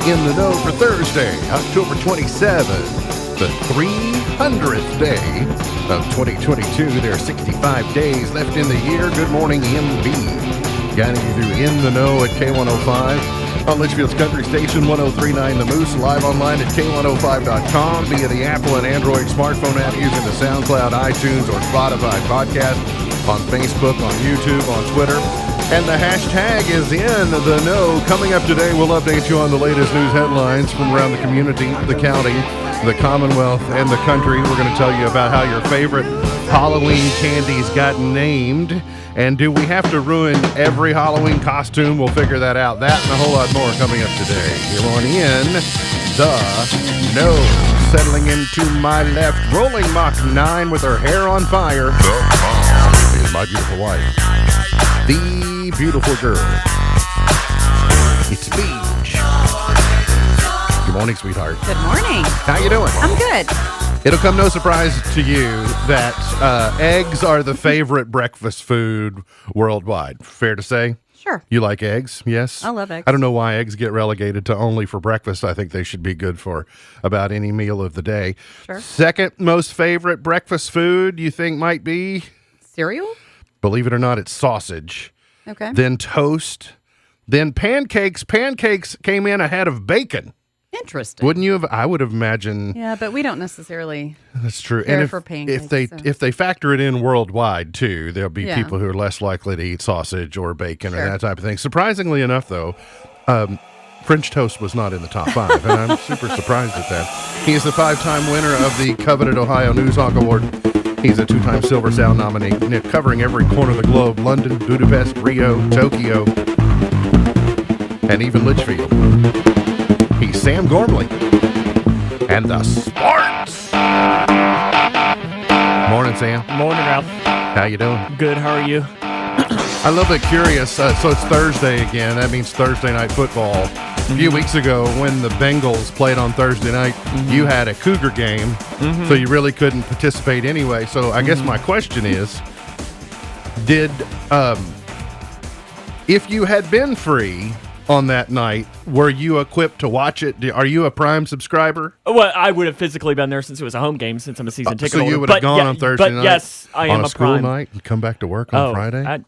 in the know for Thursday, October 27th, the 300th day of 2022. There are 65 days left in the year. Good morning, MB. Guiding you through In the Know at K105 on Litchfield's Country Station 1039 The Moose, live online at K105.com via the Apple and Android smartphone app using the SoundCloud, iTunes, or Spotify podcast, on Facebook, on YouTube, on Twitter. And the hashtag is In the Know. Coming up today, we'll update you on the latest news headlines from around the community, the county, the Commonwealth, and the country. We're going to tell you about how your favorite Halloween candies got named. And do we have to ruin every Halloween costume? We'll figure that out. That and a whole lot more coming up today. You're on In the Know. Settling into my left, rolling Mach 9 with her hair on fire. Is my beautiful wife. The beautiful girl. It's Beach. Good morning, sweetheart. Good morning. How you doing? I'm good. It'll come no surprise to you that eggs are the favorite breakfast food worldwide. Fair to say? Sure. You like eggs? Yes? I love eggs. I don't know why eggs get relegated to only for breakfast. I think they should be good for about any meal of the day. Sure. Second most favorite breakfast food you think might be? Cereal? Believe it or not, it's sausage. Okay. Then toast. Then pancakes. Pancakes came in ahead of bacon. Interesting. Wouldn't you have? I would have imagined. Yeah, but we don't necessarily That's true. care And for pancakes. if they factor it in worldwide too, there'll be Yeah. people who are less likely to eat sausage or bacon Sure. or that type of thing. Surprisingly enough, though, French toast was not in the top 5, and I'm super surprised at that. He is the 5-time winner of the coveted Ohio Newshawk Award. He's a 2-time Silver Sound nominee, covering every corner of the globe: London, Budapest, Rio, Tokyo, and even Litchfield. He's Sam Gormley and the Sparks. Morning, Sam. Morning, Ralph. How you doing? Good. How are you? I'm a little bit curious. So it's Thursday again. That means Thursday night football. A few weeks ago, when the Bengals played on Thursday night, you had a Cougar game, so you really couldn't participate anyway. So I guess my question is, if you had been free on that night, were you equipped to watch it? Are you a Prime subscriber? Well, I would have physically been there since it was a home game, since I'm a season ticket So holder. you would have gone on Thursday but night? yes, I am on a school Prime. night and come back to work on Friday?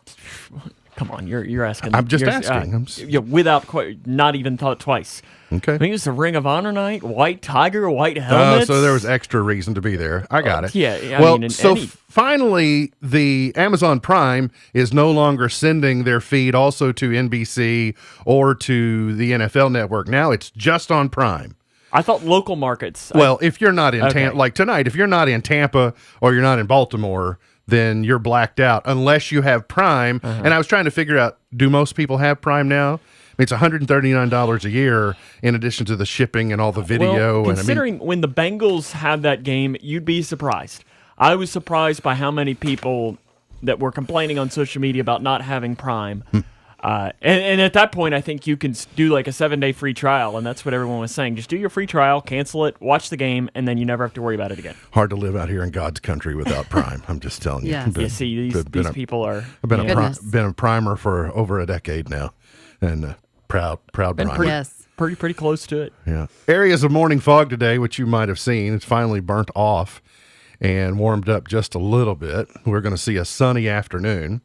Come on, you're asking. I'm just you're- asking. Without not even thought twice. Okay. I think it was the Ring of Honor night, white tiger, white helmets. So there was extra reason to be there. I got it. Yeah, Well, mean, finally, the Amazon Prime is no longer sending their feed also to NBC or to the NFL Network. Now it's just on Prime. I thought local markets. Well, if you're not in Okay. Tampa, like tonight, if you're not in Tampa or you're not in Baltimore, then you're blacked out unless you have Prime. And I was trying to figure out, do most people have Prime now? I mean, it's $139 a year in addition to the shipping and all the video. Well, considering when the Bengals had that game, you'd be surprised. I was surprised by how many people that were complaining on social media about not having Prime. And at that point, I think you can do like a 7-day free trial, and that's what everyone was saying. Just do your free trial, cancel it, watch the game, and then you never have to worry about it again. Hard to live out here in God's country without Prime. I'm just telling you. Yes. Been- You see, these been a- people are I've been Goodness. been a primer for over a decade now, and proud been primer. Yes. pretty close to it. Yeah. Areas of morning fog today, which you might have seen, it's finally burnt off and warmed up just a little bit. We're going to see a sunny afternoon,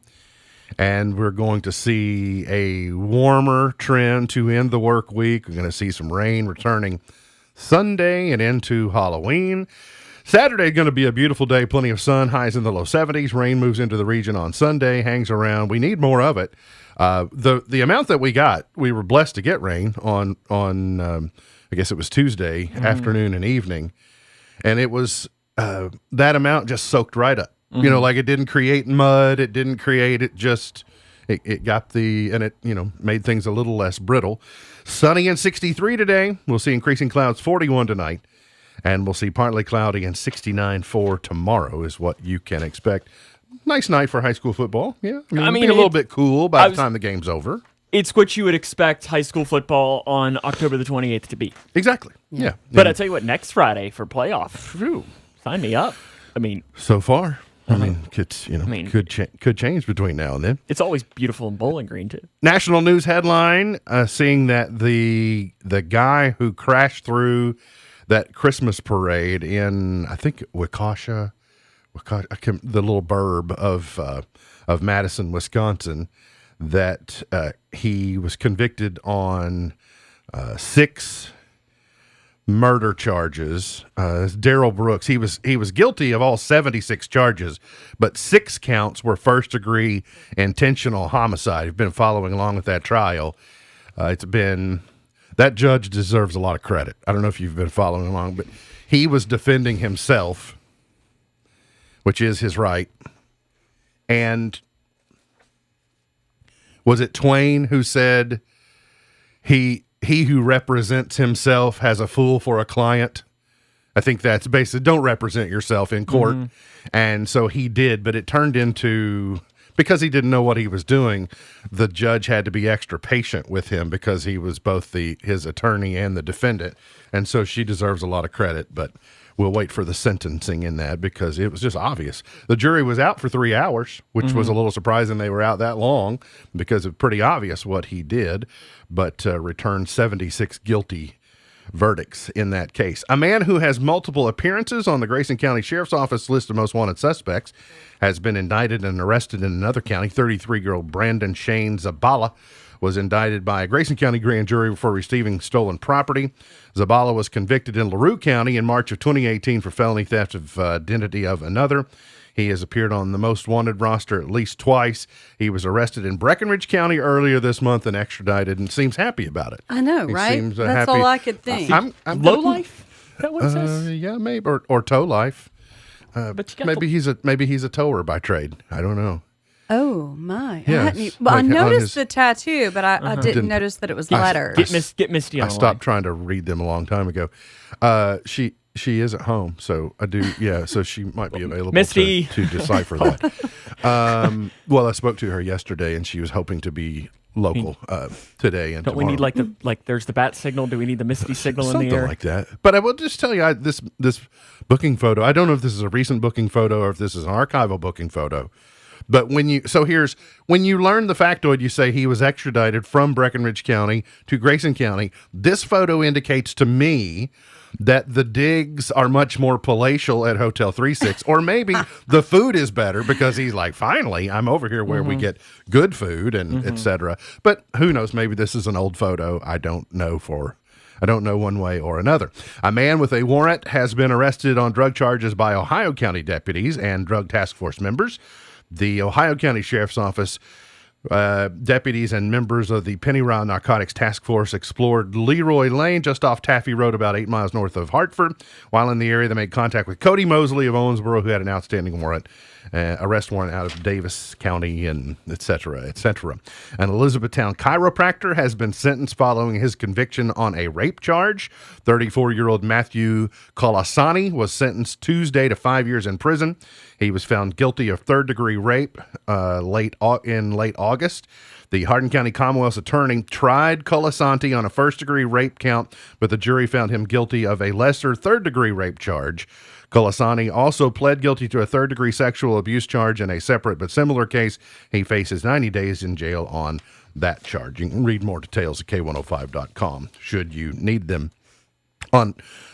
and we're going to see a warmer trend to end the work week. We're going to see some rain returning Sunday and into Halloween. Saturday is going to be a beautiful day, plenty of sun, highs in the low 70s. Rain moves into the region on Sunday, hangs around. We need more of it. The amount that we got, we were blessed to get rain on I guess it was Tuesday afternoon and evening, and it was that amount just soaked right up. You know, like it didn't create mud, it didn't create it. Just it got it made things a little less brittle. Sunny and 63 today. We'll see increasing clouds, 41 tonight. And we'll see partly cloudy and 69 for tomorrow is what you can expect. Nice night for high school football. Yeah. I mean, a little bit cool by the time the game's over. It's what you would expect high school football on October the 28th to be. Exactly. Yeah. But I tell you what, next Friday for playoff, sign me up. I mean, So far, I mean, could change between now and then. It's always beautiful in Bowling Green too. National news headline: seeing that the guy who crashed through that Christmas parade in, I think, Waukesha, the little burb of Madison, Wisconsin, that he was convicted on 6 murder charges. Daryl Brooks, he was guilty of all 76 charges, but 6 counts were first-degree intentional homicide. You've been following along with that trial. That judge deserves a lot of credit. I don't know if you've been following along, but he was defending himself, which is his right. And was it Twain who said he who represents himself has a fool for a client? I think that's basically, don't represent yourself in court. Mm-hmm. And so he did, but it turned into, because he didn't know what he was doing, the judge had to be extra patient with him because he was both his attorney and the defendant. And so she deserves a lot of credit, but we'll wait for the sentencing in that because it was just obvious. The jury was out for 3 hours, which was a little surprising they were out that long because it's pretty obvious what he did, but returned 76 guilty verdicts in that case. A man who has multiple appearances on the Grayson County Sheriff's Office list of most wanted suspects has been indicted and arrested in another county. 33-year-old Brandon Shane Zabala was indicted by a Grayson County grand jury for receiving stolen property. Zabala was convicted in LaRue County in March of 2018 for felony theft of identity of another. He has appeared on the most wanted roster at least twice. He was arrested in Breckinridge County earlier this month and extradited, and seems happy about it. I know, He right? seems, That's happy. all I could think. I'm Low life? Is that what it says? Yeah, maybe or tow life. But you got Maybe he's a tower by trade. I don't know. Oh my! Yes, I like on noticed his- the tattoo, but I didn't notice that it was letters. Get Misty on I the stopped trying to read them a long time ago. She is at home, so I do. Yeah, so she might be available Misty. to decipher that. Well, I spoke to her yesterday, and she was hoping to be local today and Don't tomorrow. we need there's the bat signal? Do we need the Misty signal in Something the air? like that. But I will just tell you, this booking photo, I don't know if this is a recent booking photo or if this is an archival booking photo. But when you learn the factoid, you say he was extradited from Breckinridge County to Grayson County. This photo indicates to me that the digs are much more palatial at Hotel 36, or maybe the food is better because he's like, finally, I'm over here where we get good food and et cetera. But who knows? Maybe this is an old photo. I don't know one way or another. A man with a warrant has been arrested on drug charges by Ohio County deputies and drug task force members. The Ohio County Sheriff's Office deputies and members of the Penny Ryle Narcotics Task Force explored Leroy Lane just off Taffy Road about 8 miles north of Hartford. While in the area, they made contact with Cody Mosley of Owensboro, who had an outstanding arrest warrant out of Davis County, and et cetera, et cetera. An Elizabethtown chiropractor has been sentenced following his conviction on a rape charge. 34-year-old Matthew Colasani was sentenced Tuesday to 5 years in prison. He was found guilty of third-degree rape in late August. The Hardin County Commonwealth's attorney tried Colasanti on a first-degree rape count, but the jury found him guilty of a lesser third-degree rape charge. Colasani also pled guilty to a third-degree sexual abuse charge in a separate but similar case. He faces 90 days in jail on that charge. You can read more details at K105.com should you need them. On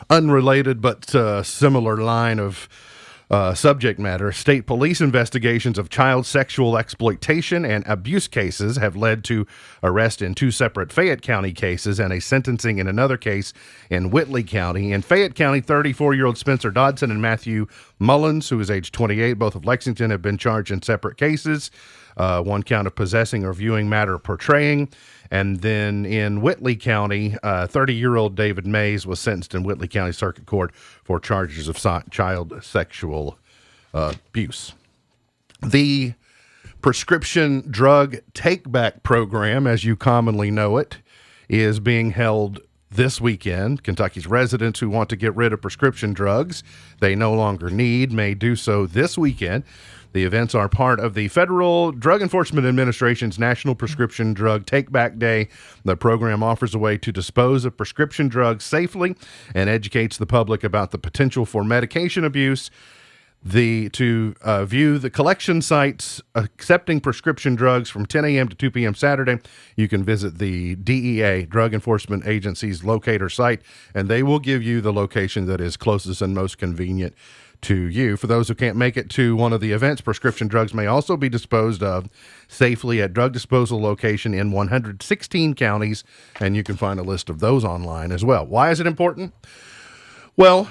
unrelated but similar line of subject matter, state police investigations of child sexual exploitation and abuse cases have led to arrest in 2 separate Fayette County cases and a sentencing in another case in Whitley County. In Fayette County, 34-year-old Spencer Dodson and Matthew Mullins, who is age 28, both of Lexington, have been charged in separate cases. One count of possessing or viewing matter portraying. And then in Whitley County, 30-year-old David Mays was sentenced in Whitley County Circuit Court for charges of child sexual abuse. The prescription drug take-back program, as you commonly know it, is being held this weekend. Kentucky's residents who want to get rid of prescription drugs they no longer need may do so this weekend. The events are part of the Federal Drug Enforcement Administration's National Prescription Drug Take-Back Day. The program offers a way to dispose of prescription drugs safely and educates the public about the potential for medication abuse. To view the collection sites accepting prescription drugs from 10 a.m. to 2 p.m. Saturday, you can visit the DEA, Drug Enforcement Agency's locator site, and they will give you the location that is closest and most convenient to you. For those who can't make it to one of the events, prescription drugs may also be disposed of safely at drug disposal location in 116 counties, and you can find a list of those online as well. Why is it important? Well,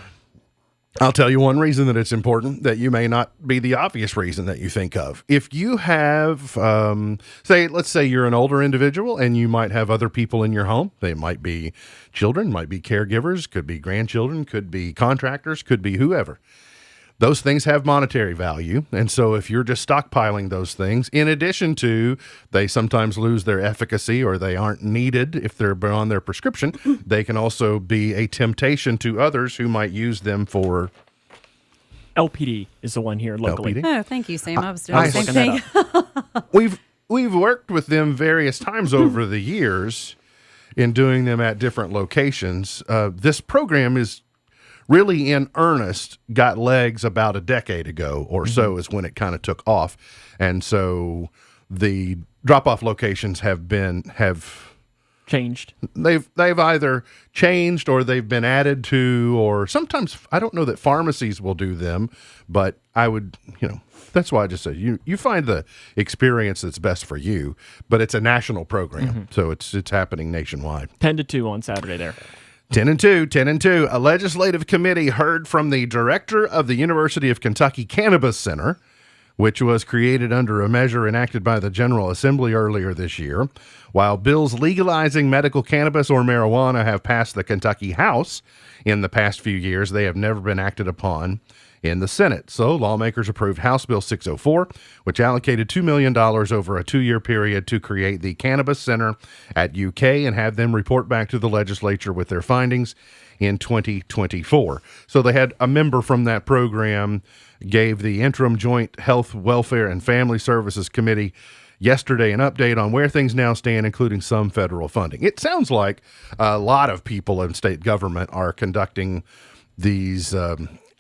I'll tell you one reason that it's important that you may not be the obvious reason that you think of. If you have, let's say you're an older individual and you might have other people in your home. They might be children, might be caregivers, could be grandchildren, could be contractors, could be whoever. Those things have monetary value. And so if you're just stockpiling those things, in addition to they sometimes lose their efficacy or they aren't needed if they're on their prescription, they can also be a temptation to others who might use them for... LPD is the one here locally. LPD? Oh, thank you, Sam. I was doing the same thing. We've worked with them various times over the years in doing them at different locations. This program is really in earnest got legs about a decade ago or so is when it kind of took off. And so the drop-off locations have changed. They've either changed or they've been added to, or sometimes I don't know that pharmacies will do them, but I would, that's why I just said you find the experience that's best for you, but it's a national program. So it's happening nationwide. 10 to 2 on Saturday there. 10 and 2. A legislative committee heard from the director of the University of Kentucky Cannabis Center, which was created under a measure enacted by the General Assembly earlier this year. While bills legalizing medical cannabis or marijuana have passed the Kentucky House in the past few years, they have never been acted upon in the Senate. So lawmakers approved House Bill 604, which allocated $2 million over a 2-year period to create the Cannabis Center at UK and have them report back to the legislature with their findings in 2024. So they had a member from that program gave the interim Joint Health, Welfare, and Family Services Committee yesterday an update on where things now stand, including some federal funding. It sounds like a lot of people in state government are conducting these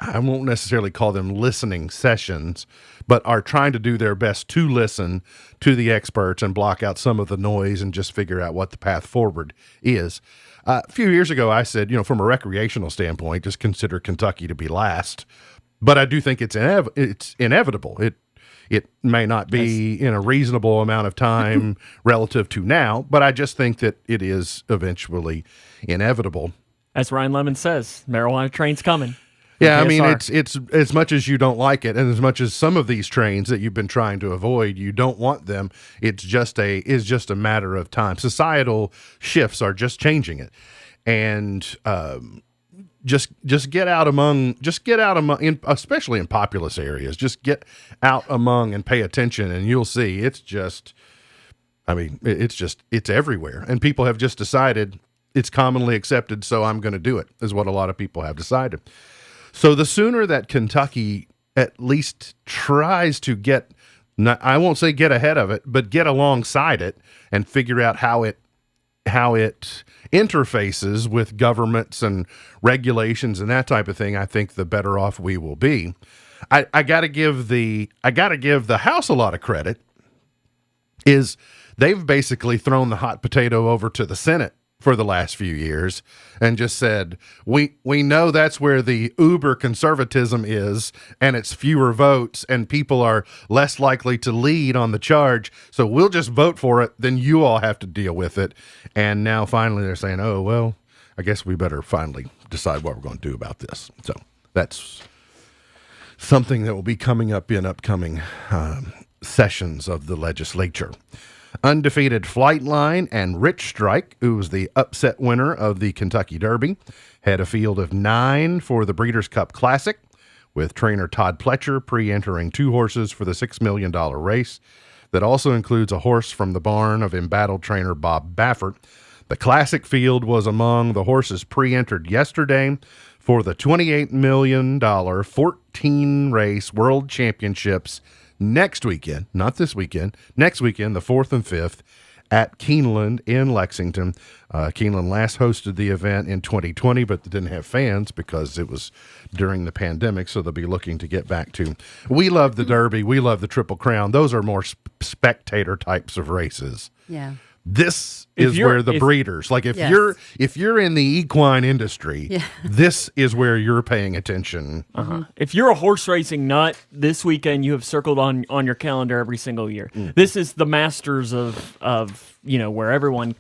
I won't necessarily call them listening sessions, but are trying to do their best to listen to the experts and block out some of the noise and just figure out what the path forward is. A few years ago, I said, from a recreational standpoint, just consider Kentucky to be last. But I do think it's inevitable. It may not be in a reasonable amount of time relative to now, but I just think that it is eventually inevitable. As Ryan Lemon says, marijuana train's coming. Yeah, I mean, it's as much as you don't like it, and as much as some of these trains that you've been trying to avoid, you don't want them. It's just a matter of time. Societal shifts are just changing it, and just get out among, especially in populous areas. Just get out among and pay attention, and you'll see it's everywhere, and people have just decided it's commonly accepted, so I'm going to do it. Is what a lot of people have decided. So the sooner that Kentucky at least tries to I won't say get ahead of it, but get alongside it and figure out how it interfaces with governments and regulations and that type of thing, I think the better off we will be. I got to give the House a lot of credit. Is they've basically thrown the hot potato over to the Senate for the last few years and just said, we know that's where the uber conservatism is, and it's fewer votes and people are less likely to lead on the charge. So we'll just vote for it. Then you all have to deal with it. And now finally they're saying, oh, well, I guess we better finally decide what we're going to do about this. So that's something that will be coming up in upcoming sessions of the legislature. Undefeated Flightline and Rich Strike, who was the upset winner of the Kentucky Derby, had a field of 9 for the Breeders' Cup Classic, with trainer Todd Pletcher pre-entering 2 horses for the $6 million race. That also includes a horse from the barn of embattled trainer Bob Baffert. The Classic field was among the horses pre-entered yesterday for the $28 million 14-race World Championships next weekend, not this weekend, next weekend, the 4th and 5th, at Keeneland in Lexington. Keeneland last hosted the event in 2020, but they didn't have fans because it was during the pandemic, so they'll be looking to get back to. We love the Derby. We love the Triple Crown. Those are more spectator types of races. Yeah. This is where the breeders, like if you're in the equine industry, this is where you're paying attention. If you're a horse racing nut, this weekend you have circled on your calendar every single year. This is the Masters of where everyone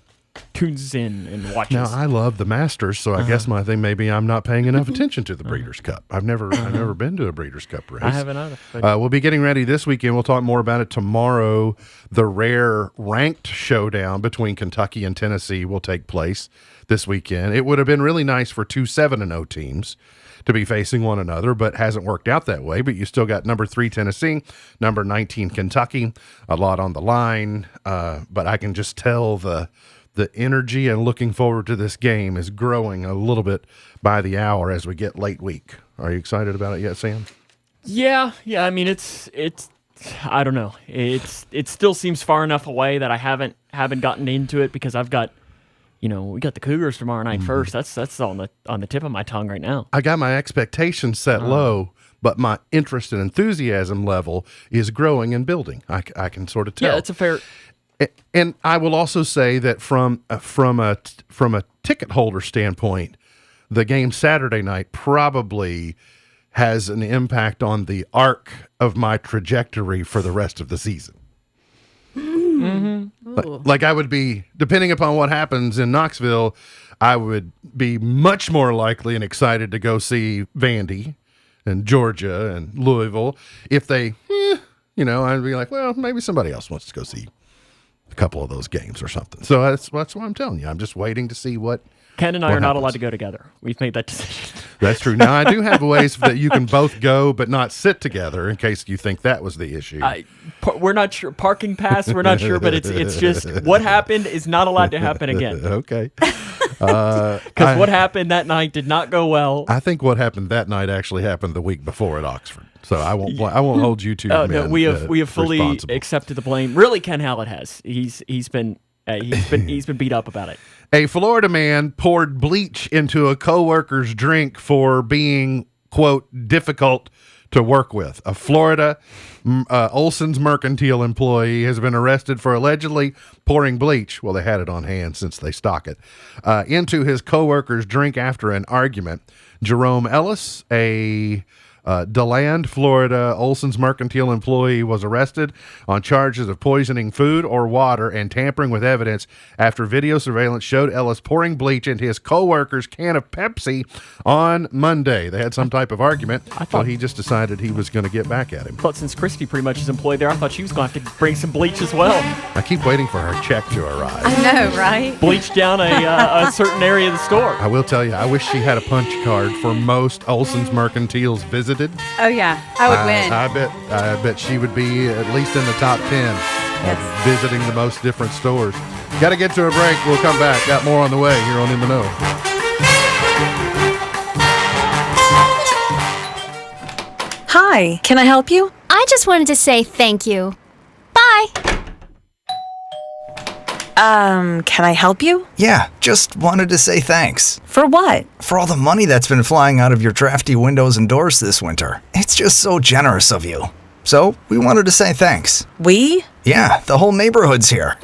tunes in and watches. Now I love the Masters, so I guess my thing maybe I'm not paying enough attention to the Breeders' Cup. I've never been to a Breeders' Cup race. I haven't either. We'll be getting ready this weekend. We'll talk more about it tomorrow. The rare ranked showdown between Kentucky and Tennessee will take place this weekend. It would have been really nice for 2 7-0 teams to be facing one another, but hasn't worked out that way. But you still got number 3 Tennessee, number 19 Kentucky, a lot on the line. But I can just tell the energy and looking forward to this game is growing a little bit by the hour as we get late week. Are you excited about it yet, Sam? Yeah. I mean, it's. I don't know. It still seems far enough away that I haven't gotten into it because I've got, we got the Cougars tomorrow night first. That's on the tip of my tongue right now. I got my expectations set low, but my interest and enthusiasm level is growing and building. I can sort of tell. Yeah, it's a fair. And I will also say that from a ticket holder standpoint, the game Saturday night probably has an impact on the arc of my trajectory for the rest of the season. Like I would be, depending upon what happens in Knoxville, I would be much more likely and excited to go see Vandy and Georgia and Louisville. If they, I'd be like, well, maybe somebody else wants to go see a couple of those games or something. So that's what I'm telling you. I'm just waiting to see what Ken and I are happens. Not allowed to go together. We've made that decision. That's true. Now, I do have ways that you can both go but not sit together in case you think that was the issue. We're not sure. Parking pass, we're not sure, but it's just what happened is not allowed to happen again. Okay. Because what happened that night did not go well. I think what happened that night actually happened the week before at Oxford. So I won't hold you two men. No, we have fully accepted the blame. Really, Ken Hallett has. He's been beat up about it. A Florida man poured bleach into a coworker's drink for being, quote, difficult to work with. A Florida Olson's Mercantile employee has been arrested for allegedly pouring bleach, well, they had it on hand since they stock it, into his coworker's drink after an argument. Jerome Ellis, a DeLand, Florida Olson's Mercantile employee, was arrested on charges of poisoning food or water and tampering with evidence after video surveillance showed Ellis pouring bleach into his coworker's can of Pepsi on Monday. They had some type of argument, so he just decided he was going to get back at him. But since Christy pretty much is employed there, I thought she was going to have to bring some bleach as well. I keep waiting for her check to arrive. I know, right? Bleach down a certain area of the store. I will tell you, I wish she had a punch card for most Olson's Mercantiles visited. Oh yeah, I would win. I bet she would be at least in the top 10 of visiting the most different stores. Got to get to a break. We'll come back. Got more on the way here on In the Know. Hi, can I help you? I just wanted to say thank you. Bye. Can I help you? Yeah, just wanted to say thanks. For what? For all the money that's been flying out of your drafty windows and doors this winter. It's just so generous of you. So, we wanted to say thanks. We? Yeah, the whole neighborhood's here.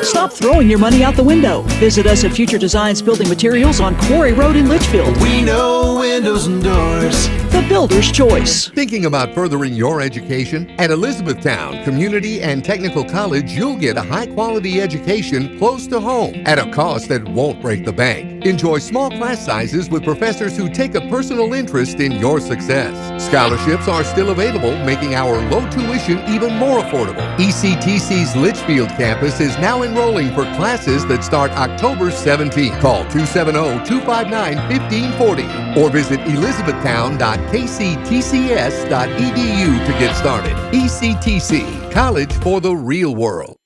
Stop throwing your money out the window. Visit us at Future Designs Building Materials on Quarry Road in Litchfield. We know windows and doors. The builder's choice. Thinking about furthering your education? At Elizabethtown Community and Technical College, you'll get a high-quality education close to home at a cost that won't break the bank. Enjoy small class sizes with professors who take a personal interest in your success. Scholarships are still available, making our low tuition even more affordable. ECTC's Litchfield campus is now enrolling for classes that start October 17th. Call 270-259-1540 or visit elizabethtown.kctcs.edu to get started. ECTC, college for the real world.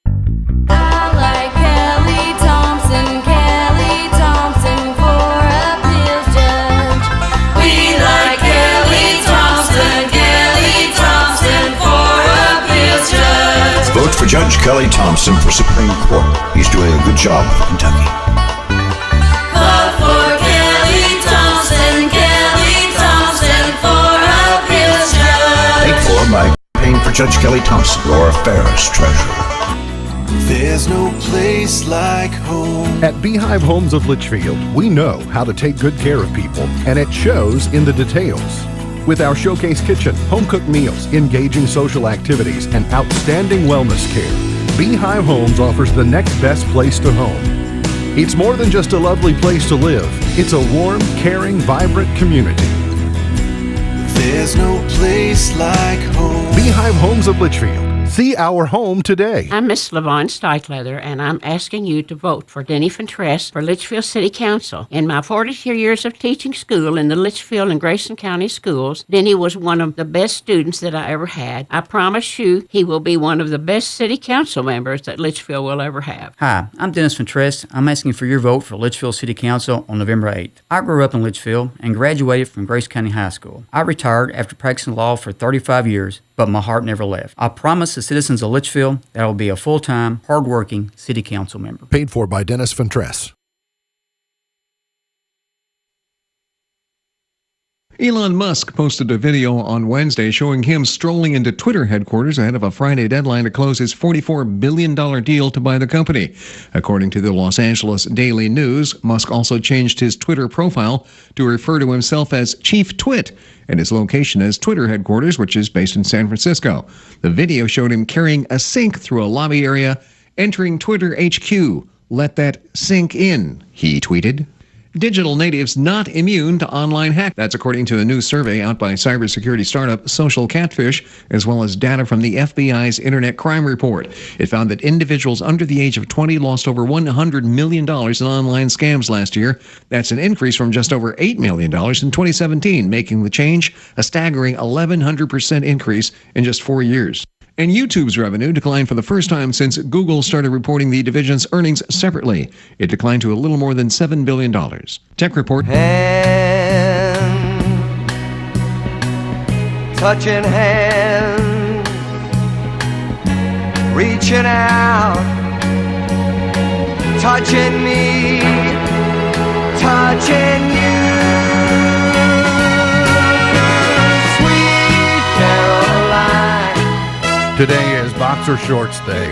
I like Kelly Thompson for appeals judge. We like Kelly Thompson for appeals judge. Vote for Judge Kelly Thompson for Supreme Court. He's doing a good job for Kentucky. Vote for Kelly Thompson for appeals judge. Paid for by paying for Judge Kelly Thompson, Laura Ferris, Treasurer. There's no place like home. At Beehive Homes of Litchfield, we know how to take good care of people, and it shows in the details. With our showcase kitchen, home-cooked meals, engaging social activities, and outstanding wellness care, Beehive Homes offers the next best place to home. It's more than just a lovely place to live. It's a warm, caring, vibrant community. There's no place like home. Beehive Homes of Litchfield. See our home today. I'm Miss LaVon Steichleather, and I'm asking you to vote for Denny Fentress for Litchfield City Council. In my 42 years of teaching school in the Litchfield and Grayson County schools, Denny was one of the best students that I ever had. I promise you he will be one of the best city council members that Litchfield will ever have. Hi, I'm Dennis Fentress. I'm asking for your vote for Litchfield City Council on November 8th. I grew up in Litchfield and graduated from Grace County High School. I retired after practicing law for 35 years, but my heart never left. I promise the citizens of Litchfield that I will be a full-time, hard-working city council member. Paid for by Dennis Fentress. Elon Musk posted a video on Wednesday showing him strolling into Twitter headquarters ahead of a Friday deadline to close his $44 billion deal to buy the company. According to the Los Angeles Daily News, Musk also changed his Twitter profile to refer to himself as Chief Twit and his location as Twitter headquarters, which is based in San Francisco. The video showed him carrying a sink through a lobby area, entering Twitter HQ. "Let that sink in," he tweeted. Digital natives not immune to online hacks. That's according to a new survey out by cybersecurity startup Social Catfish, as well as data from the FBI's Internet Crime Report. It found that individuals under the age of 20 lost over $100 million in online scams last year. That's an increase from just over $8 million in 2017, making the change a staggering 1,100% increase in just 4 years. And YouTube's revenue declined for the first time since Google started reporting the division's earnings separately. It declined to a little more than $7 billion. Tech Report. Hand, touching hands, reaching out, touching me, touching you. Sweet Caroline. Today is Boxer Shorts Day.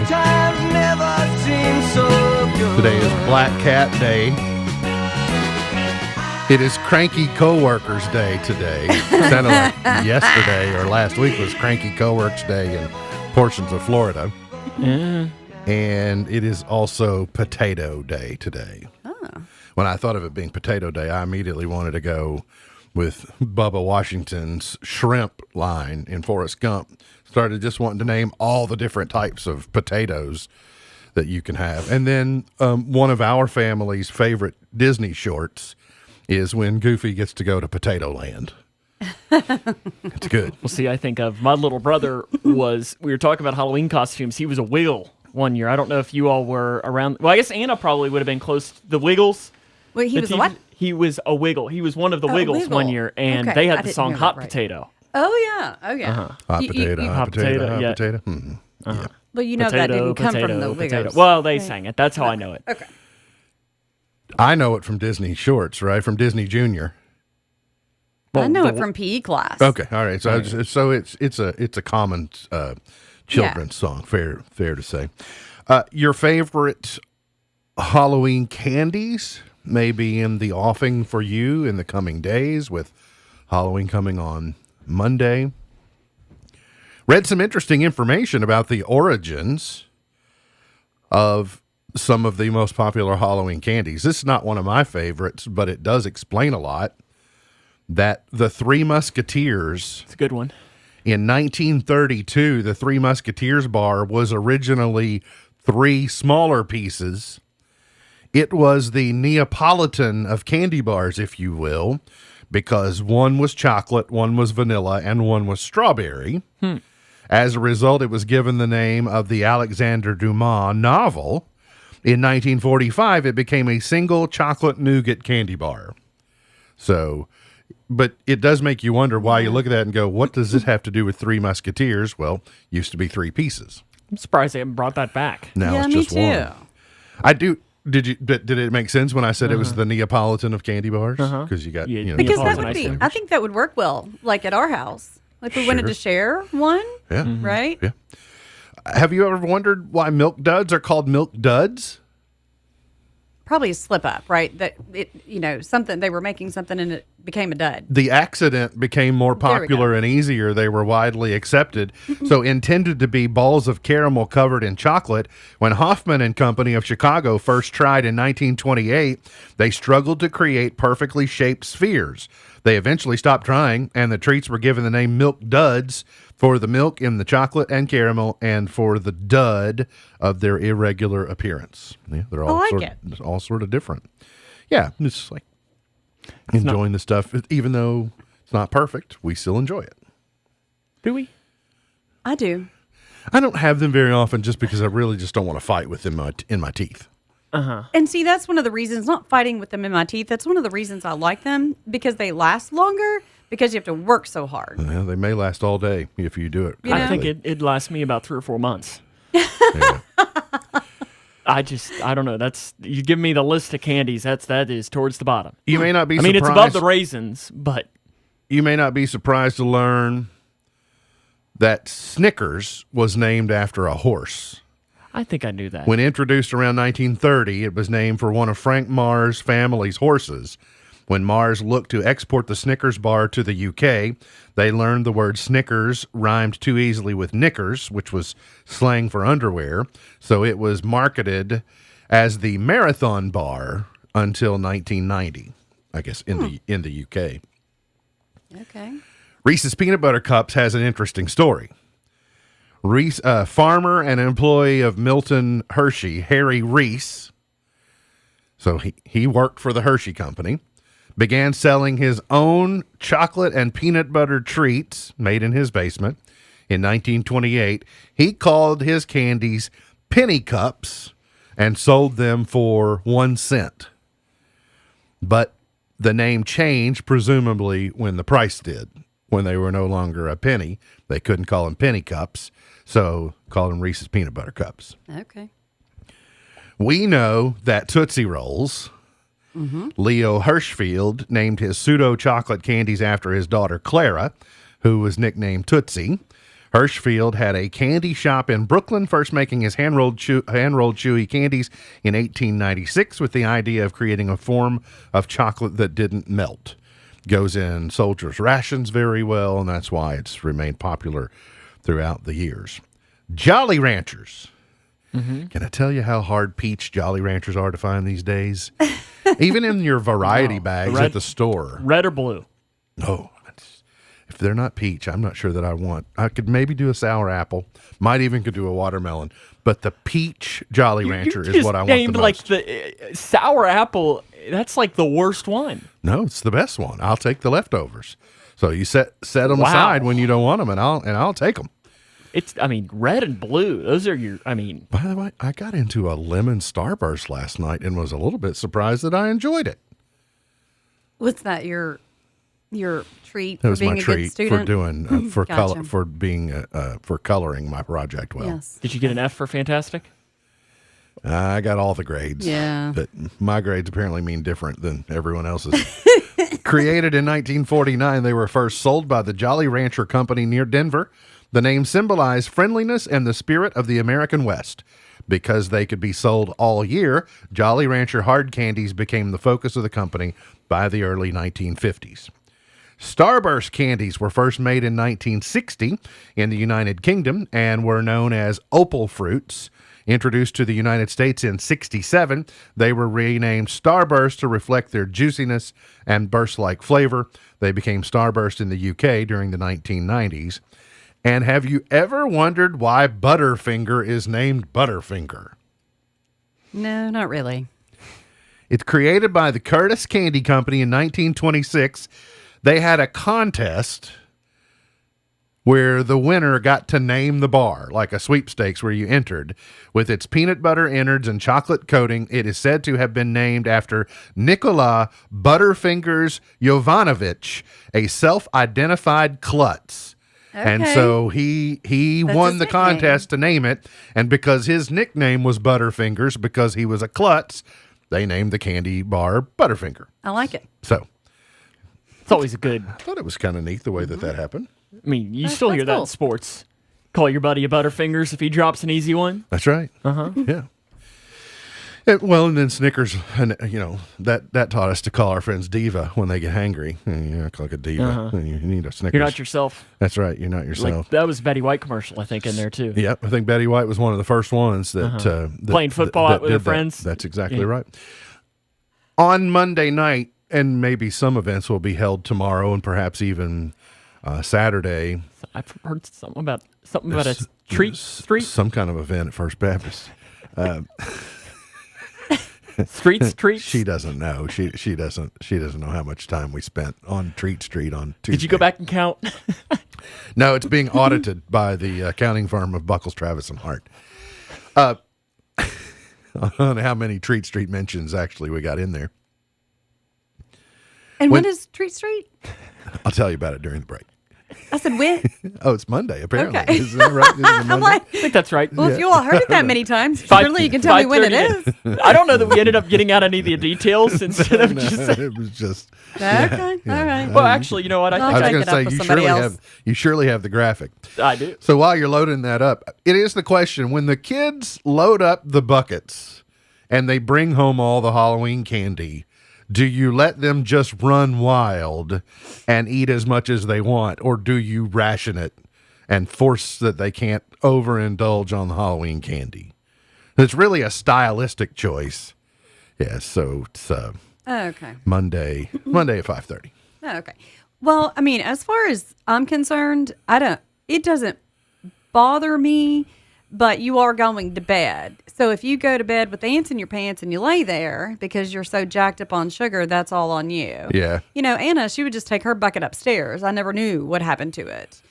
Today is Black Cat Day. It is Cranky Coworkers Day today. Sounded like yesterday or last week was Cranky Coworkers Day in portions of Florida. Yeah. And it is also Potato Day today. When I thought of it being Potato Day, I immediately wanted to go with Bubba Washington's shrimp line in Forrest Gump. Started just wanting to name all the different types of potatoes that you can have. And then one of our family's favorite Disney shorts is when Goofy gets to go to Potato Land. It's good. Well, see, I think of my little brother we were talking about Halloween costumes. He was a Wiggle one year. I don't know if you all were around. Well, I guess Anna probably would have been close to the Wiggles. Wait, he was a what? He was a Wiggle. He was one of the Wiggles Wiggle. one year, and Okay, they I had the didn't song hear Hot that right. Potato. Oh, yeah. Oh, yeah. Hot potato, hot potato, hot yeah. potato. Mm-hmm. Uh-huh. But you know that didn't come from the Wiggles. Well, they sang it. That's how I know it. Okay. I know it from Disney shorts, right? From Disney Junior. I know it from PE class. Okay, all right. So it's a common children's song. Fair to say. Your favorite Halloween candies may be in the offing for you in the coming days, with Halloween coming on Monday. Read some interesting information about the origins of some of the most popular Halloween candies. This is not one of my favorites, but it does explain a lot. That the Three Musketeers... It's a good one. In 1932, the Three Musketeers bar was originally 3 smaller pieces. It was the Neapolitan of candy bars, if you will, because one was chocolate, one was vanilla, and one was strawberry. As a result, it was given the name of the Alexander Dumas novel. In 1945, it became a single chocolate nougat candy bar. So... But it does make you wonder why you look at that and go, what does this have to do with Three Musketeers? Well, used to be 3 pieces. I'm surprised they haven't brought that back. Now Yeah, it's me just one. too. I do. Did it make sense when I said it was the Neapolitan of candy bars? Because you got Because that Neapolitan would ice be, cream. I think that would work well, like at our house. Like we wanted Sure. to share one, Yeah. right? Yeah. Have you ever wondered why Milk Duds are called Milk Duds? Probably a slip up, right? That something they were making something and it became a dud. The accident became more There we popular and easier. They were widely accepted. So intended to be balls of caramel covered in chocolate. When Hoffman and Company of Chicago first tried in 1928, they struggled to create perfectly shaped spheres. They eventually stopped trying, and the treats were given the name Milk Duds for the milk in the chocolate and caramel, and for the dud of their irregular appearance. Yeah, they're all all sort of different. Yeah, it's like enjoying the stuff, even though it's not perfect. We still enjoy it. Do we? I do. I don't have them very often, just because I really just don't want to fight with them in my teeth. And see, that's one of the reasons, not fighting with them in my teeth, that's one of the reasons I like them, because they last longer, because you have to work so hard. Yeah, they may last all day if you do it. I think it'd last me about 3 or 4 months. I don't know. You give me the list of candies. That is towards the bottom. You may not be I mean, surprised. it's above the raisins, but You may not be surprised to learn that Snickers was named after a horse. I think I knew that. When introduced around 1930, it was named for one of Frank Marr's family's horses. When Mars looked to export the Snickers bar to the UK, they learned the word Snickers rhymed too easily with knickers, which was slang for underwear, so it was marketed as the Marathon bar until 1990, I guess, in the UK. Okay. Reese's Peanut Butter Cups has an interesting story. Reese, farmer and employee of Milton Hershey, Harry Reese, so he worked for the Hershey Company, began selling his own chocolate and peanut butter treats made in his basement. In 1928, he called his candies penny cups and sold them for 1 cent. But the name changed, presumably, when the price did. When they were no longer a penny, they couldn't call them penny cups, so called them Reese's Peanut Butter Cups. Okay. We know that Tootsie Rolls, Leo Hirschfield named his pseudo chocolate candies after his daughter Clara, who was nicknamed Tootsie. Hirschfield had a candy shop in Brooklyn, first making his hand-rolled chewy candies in 1896 with the idea of creating a form of chocolate that didn't melt. Goes in soldiers' rations very well, and that's why it's remained popular throughout the years. Jolly Ranchers. Can I tell you how hard peach Jolly Ranchers are to find these days? Even in your variety bags at the store. Red or blue? No. If they're not peach, I'm not sure that I want. I could maybe do a sour apple. Might even could do a watermelon. But the peach Jolly Rancher is what I want the named most. like the sour apple. That's like the worst one. No, it's the best one. I'll take the leftovers. So you set them aside when you don't want them, and I'll take them. Red and blue. Those are your. By the way, I got into a lemon Starburst last night and was a little bit surprised that I enjoyed it. What's that? Your treat That was for being my a good treat student? for doing for Gotcha. for coloring my project well. Yes. Did you get an F for fantastic? I got all the grades. Yeah. But my grades apparently mean different than everyone else's. Created in 1949, they were first sold by the Jolly Rancher Company near Denver. The name symbolized friendliness and the spirit of the American West. Because they could be sold all year, Jolly Rancher hard candies became the focus of the company by the early 1950s. Starburst candies were first made in 1960 in the United Kingdom and were known as Opal Fruits. Introduced to the United States in 1967, they were renamed Starburst to reflect their juiciness and burst-like flavor. They became Starburst in the UK during the 1990s. And have you ever wondered why Butterfinger is named Butterfinger? No, not really. It's created by the Curtis Candy Company in 1926. They had a contest where the winner got to name the bar, like a sweepstakes where you entered. With its peanut butter innards and chocolate coating, it is said to have been named after Nikola Butterfingers Jovanovic, a self-identified klutz. And Okay. so he That's won his the nickname. contest to name it, and because his nickname was Butterfingers because he was a klutz, they named the candy bar Butterfinger. I like it. So It's always a good. I thought it was kind of neat the way that happened. I mean, you still hear that cool. in sports. Call your buddy a Butterfingers if he drops an easy one. That's right. Uh-huh. Yeah. Well, and then Snickers, and that taught us to call our friends diva when they get hangry. You act like a diva. Uh-huh. And you need a Snickers. You're not yourself. That's right. You're not yourself. Like, that was Betty White commercial, I think, in there too. Yep, I think Betty White was one of the first ones that, Playing football out with did her that. friends. That's exactly Yeah. right. On Monday night, and maybe some events will be held tomorrow, and perhaps even Saturday. I've heard something about a treat street. Some kind of event at First Baptist. Streets treats. She doesn't know. She doesn't know how much time we spent on Treat Street on Tuesday. Did you go back and count? No, it's being audited by the accounting firm of Buckles, Travis, and Hart. On how many Treat Street mentions actually we got in there. And When- when is Treat Street? I'll tell you about it during the break. I said when. Oh, it's Monday, apparently. Okay. Is that right? Is it I'm Monday? like, I think that's right. well, if you all heard it that many times, surely you can tell me when it is. 5:30. I don't know that we ended up getting out any of the details instead of No, just. it was just. Okay, all right. Well, actually, you know what? I I'll think I was take going it to up say with you somebody surely else. have the graphic. I do. So while you're loading that up, it is the question: when the kids load up the buckets and they bring home all the Halloween candy, do you let them just run wild and eat as much as they want, or do you ration it and force that they can't overindulge on the Halloween candy? It's really a stylistic choice. Yeah, so it's Okay. Monday at 5:30. Oh, okay. Well, I mean, as far as I'm concerned, it doesn't bother me, but you are going to bed. So if you go to bed with ants in your pants and you lay there because you're so jacked up on sugar, that's all on you. Yeah. You know, Anna, she would just take her bucket upstairs. I never knew what happened to it.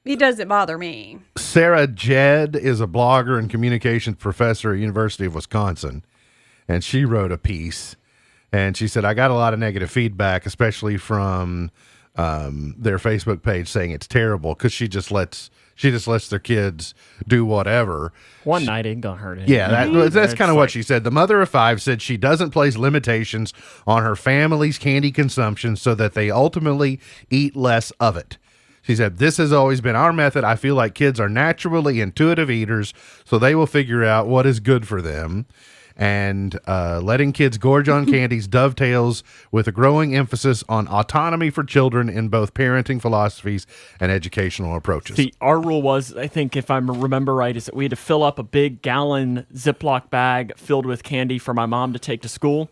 It doesn't bother me. Sarah Jed is a blogger and communications professor at University of Wisconsin, and she wrote a piece, and she said, I got a lot of negative feedback, especially from their Facebook page saying it's terrible because she just lets their kids do whatever. One night ain't gonna hurt it. Yeah, that's kind of what she said. The mother of five said she doesn't place limitations on her family's candy consumption so that they ultimately eat less of it. She said, this has always been our method. I feel like kids are naturally intuitive eaters, so they will figure out what is good for them. And letting kids gorge on candies dovetails with a growing emphasis on autonomy for children in both parenting philosophies and educational approaches. See, our rule was, I think if I remember right, is that we had to fill up a big gallon Ziploc bag filled with candy for my mom to take to school.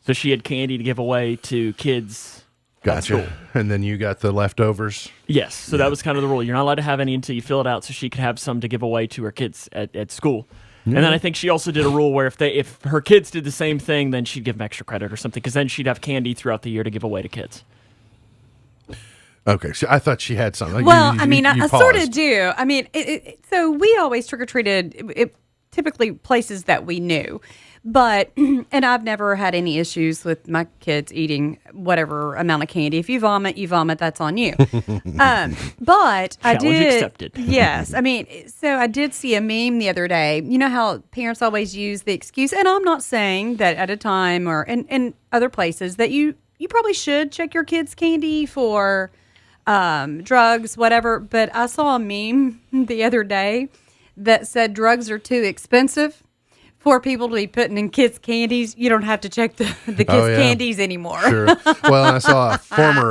So she had candy to give away to kids. Gotcha. And then you got the leftovers? Yes. So that was kind of the rule. You're not allowed to have any until you fill it out so she could have some to give away to her kids at school. And then I think she also did a rule where if her kids did the same thing, then she'd give them extra credit or something, because then she'd have candy throughout the year to give away to kids. Okay, so I thought she had something. Well, You I mean, I paused. sort of do. I mean, so we always trick-or-treated, typically places that we knew. But, and I've never had any issues with my kids eating whatever amount of candy. If you vomit, that's on you. But I Challenge did. accepted. Yes. I mean, so I did see a meme the other day. You know how parents always use the excuse, and I'm not saying that at a time or in other places that you probably should check your kids' candy for drugs, whatever. But I saw a meme the other day that said drugs are too expensive for people to be putting in kids' candies. You don't have to check the kids' candies anymore. Sure. Well, and I saw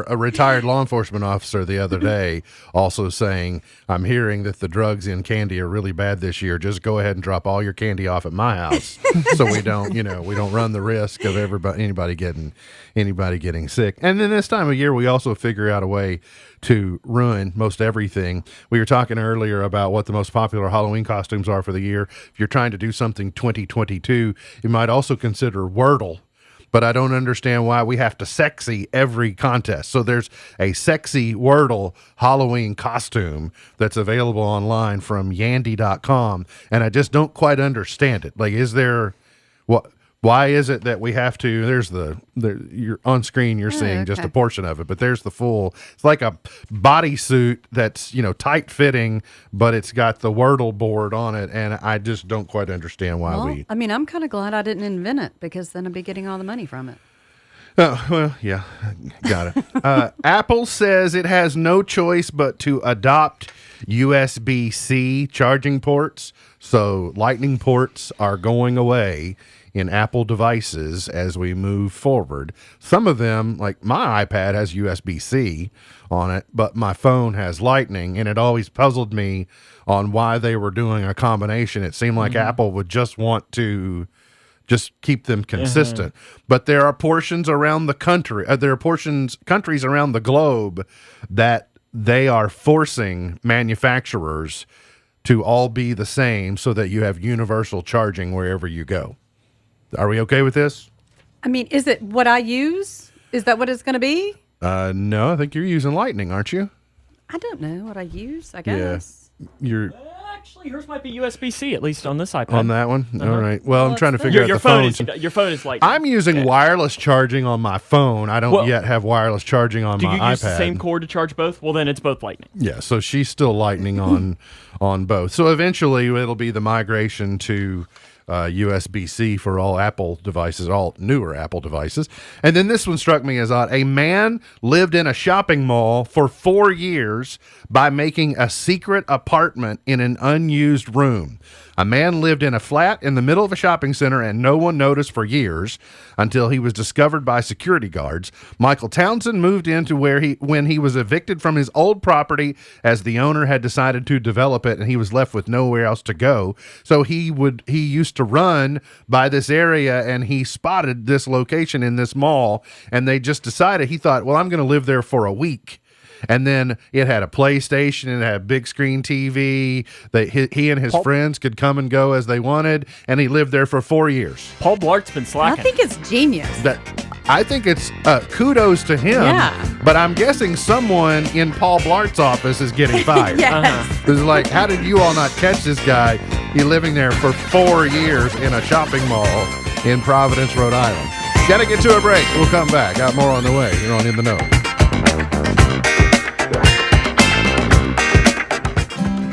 a retired law enforcement officer the other day also saying, I'm hearing that the drugs in candy are really bad this year. Just go ahead and drop all your candy off at my house so we don't run the risk of anybody getting sick. And then this time of year, we also figure out a way to ruin most everything. We were talking earlier about what the most popular Halloween costumes are for the year. If you're trying to do something 2022, you might also consider Wordle. But I don't understand why we have to sexy every contest. So there's a sexy Wordle Halloween costume that's available online from yandy.com. And I just don't quite understand it. Like, is there Why is it that we have to? There's you're on screen. You're seeing just a portion of it, but there's the full. It's like a bodysuit that's tight fitting, but it's got the Wordle board on it, and I just don't quite understand why I mean, I'm kind of glad I didn't invent it because then I'd be getting all the money from it. Oh, well, yeah, got it. Apple says it has no choice but to adopt USB-C charging ports, so Lightning ports are going away in Apple devices as we move forward. Some of them, like my iPad has USB-C on it, but my phone has Lightning, and it always puzzled me on why they were doing a combination. It seemed like Apple would just want to just keep them consistent. But there are portions around the country, countries around the globe that they are forcing manufacturers to all be the same so that you have universal charging wherever you go. Are we okay with this? I mean, is it what I use? Is that what it's going to be? No, I think you're using Lightning, aren't you? I don't know what I use, I guess. Yeah. Actually, yours might be USB-C, at least on this iPad. On that one? All right. Well, I'm trying to figure out the phone. Your phone is Lightning. I'm using wireless charging on my phone. I don't yet have wireless charging on my iPad. Do you use the same cord to charge both? Well, then it's both Lightning. Yeah, so she's still Lightning on both. So eventually it'll be the migration to USB-C for all Apple devices, all newer Apple devices. And then this one struck me as odd. A man lived in a shopping mall for 4 years by making a secret apartment in an unused room. A man lived in a flat in the middle of a shopping center and no one noticed for years until he was discovered by security guards. Michael Townsend moved into when he was evicted from his old property as the owner had decided to develop it and he was left with nowhere else to go. So he used to run by this area and he spotted this location in this mall and they just decided, he thought, well, I'm going to live there for a week. And then it had a PlayStation, it had a big screen TV that he and his friends could come and go as they wanted, and he lived there for 4 years. Paul Blart's been slacking. I think it's genius. I think it's kudos to him, but I'm guessing someone in Paul Blart's office is getting fired. Yes. It's like, how did you all not catch this guy? He's living there for 4 years in a shopping mall in Providence, Rhode Island. Got to get to a break. We'll come back. Got more on the way. You're on In the Know.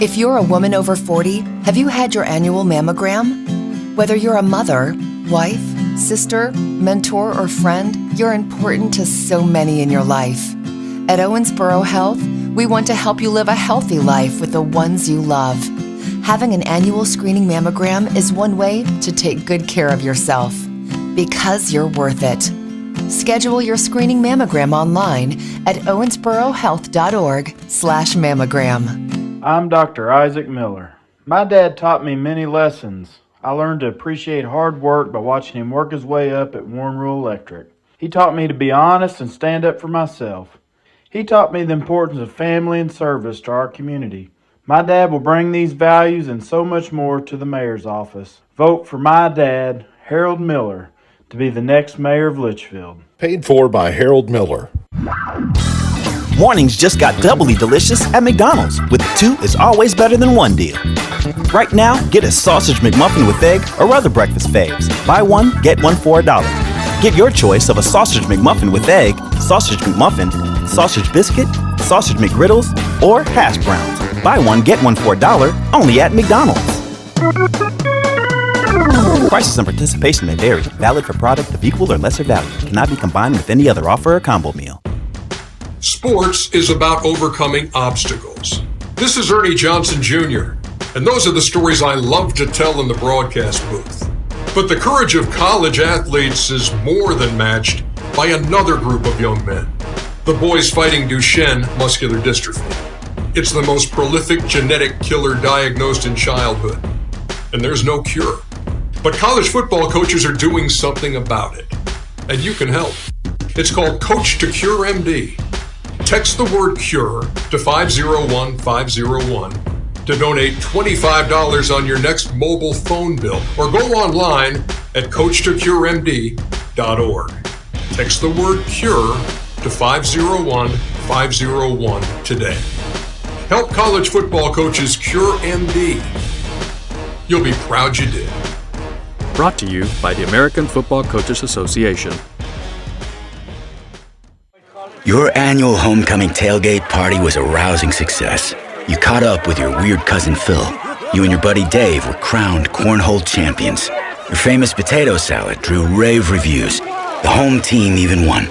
If you're a woman over 40, have you had your annual mammogram? Whether you're a mother, wife, sister, mentor, or friend, you're important to so many in your life. At Owensboro Health, we want to help you live a healthy life with the ones you love. Having an annual screening mammogram is one way to take good care of yourself, because you're worth it. Schedule your screening mammogram online at owensborohealth.org/mammogram. I'm Dr. Isaac Miller. My dad taught me many lessons. I learned to appreciate hard work by watching him work his way up at Warren Rural Electric. He taught me to be honest and stand up for myself. He taught me the importance of family and service to our community. My dad will bring these values and so much more to the mayor's office. Vote for my dad, Harold Miller, to be the next mayor of Litchfield. Paid for by Harold Miller. Mornings just got doubly delicious at McDonald's with the 2 is always better than 1 deal. Right now, get a sausage McMuffin with egg or other breakfast faves. Buy one, get one for $1. Get your choice of a sausage McMuffin with egg, sausage McMuffin, sausage biscuit, sausage McGriddles, or hash browns. Buy one, get one for $1 only at McDonald's. Prices and participation may vary. Valid for product of equal or lesser value. Cannot be combined with any other offer or combo meal. Sports is about overcoming obstacles. This is Ernie Johnson Jr., and those are the stories I love to tell in the broadcast booth. But the courage of college athletes is more than matched by another group of young men, the boys fighting Duchenne muscular dystrophy. It's the most prolific genetic killer diagnosed in childhood, and there's no cure. But college football coaches are doing something about it, and you can help. It's called Coach to Cure MD. Text the word CURE to 501-501 to donate $25 on your next mobile phone bill, or go online at coachtocuremd.org. Text the word CURE to 501-501 today. Help college football coaches cure MD. You'll be proud you did. Brought to you by the American Football Coaches Association. Your annual homecoming tailgate party was a rousing success. You caught up with your weird cousin Phil. You and your buddy Dave were crowned cornhole champions. Your famous potato salad drew rave reviews. The home team even won.